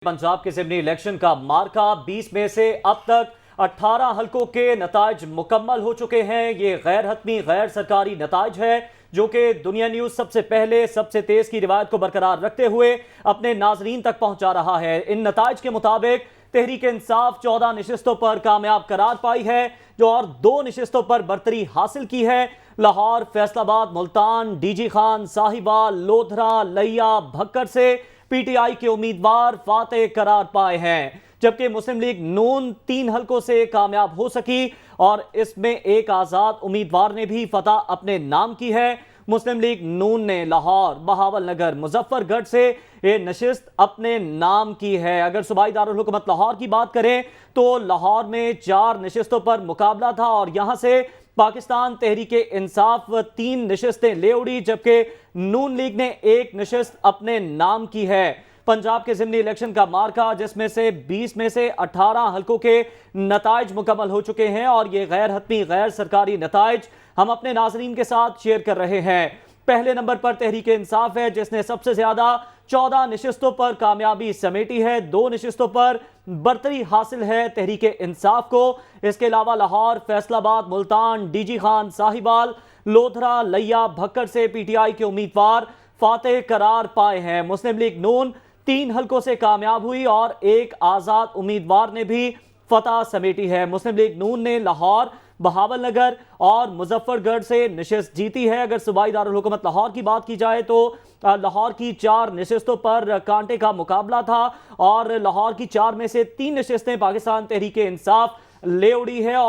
पंजाब के ज़िमनी इलेक्शन का मार्का 20 में से अब तक 18 हलकों के नताइज मुकम्मल हो चुके हैं। ये गैर हतमी गैर सरकारी नताइज है जो कि दुनिया न्यूज़ सबसे पहले सबसे तेज़ की रिवायत को बरकरार रखते हुए अपने नाजरीन तक पहुंचा रहा है। इन नताइज के मुताबिक तहरीक इंसाफ 14 नशिस्तों पर कामयाब करार पाई है जो और 2 नशिस्तों पर बरतरी हासिल की है। लाहौर, फैसलाबाद, मुल्तान, डीजी खान, साहिवाल, लोधरा, लिया, भक्कर से पीटीआई के उम्मीदवार फातेह करार पाए हैं, जबकि मुस्लिम लीग नून 3 हलकों से कामयाब हो सकी और इसमें एक आज़ाद उम्मीदवार ने भी फतह अपने नाम की है। मुस्लिम लीग नून ने लाहौर, बहावलनगर, मुजफ्फरगढ़ से ये नशिस्त अपने नाम की है। अगर सूबाई दारुल हुकूमत लाहौर की बात करें तो लाहौर में 4 नशिस्तों पर मुकाबला था और यहां से पाकिस्तान तहरीक इंसाफ 3 नशिस्तें ले उड़ी, जबकि नून लीग ने 1 नशिस्त अपने नाम की है। पंजाब के ज़िमनी इलेक्शन का मार्का जिसमें से 20 में से 18 हलकों के नताइज मुकम्मल हो चुके हैं और ये गैर हतमी गैर सरकारी नताइज हम अपने नाजरीन के साथ शेयर कर रहे हैं। पहले नंबर पर तहरीक इंसाफ है जिसने सबसे ज्यादा 14 नशिस्तों पर कामयाबी समेटी है। 2 नशिस्तों पर बरतरी हासिल है तहरीक इंसाफ को। इसके अलावा लाहौर, फैसलाबाद, मुल्तान, डीजी खान, साहिवाल, लोधरा, लिया, भक्कर से पीटीआई के उम्मीदवार फातेह करार पाए हैं। मुस्लिम लीग नून 3 हलकों से कामयाब हुई और एक आज़ाद उम्मीदवार ने भी फतह समेटी है। मुस्लिम लीग नून ने लाहौर, बहावलनगर और मुजफ्फरगढ़ से नशिस्त जीती है। अगर सूबाई दारुल हुकूमत लाहौर की बात की जाए तो लाहौर की 4 नशिस्तों पर कांटे का मुकाबला था और लाहौर की 4 में से 3 नशिस्तें पाकिस्तान तहरीक इंसाफ ले उड़ी है।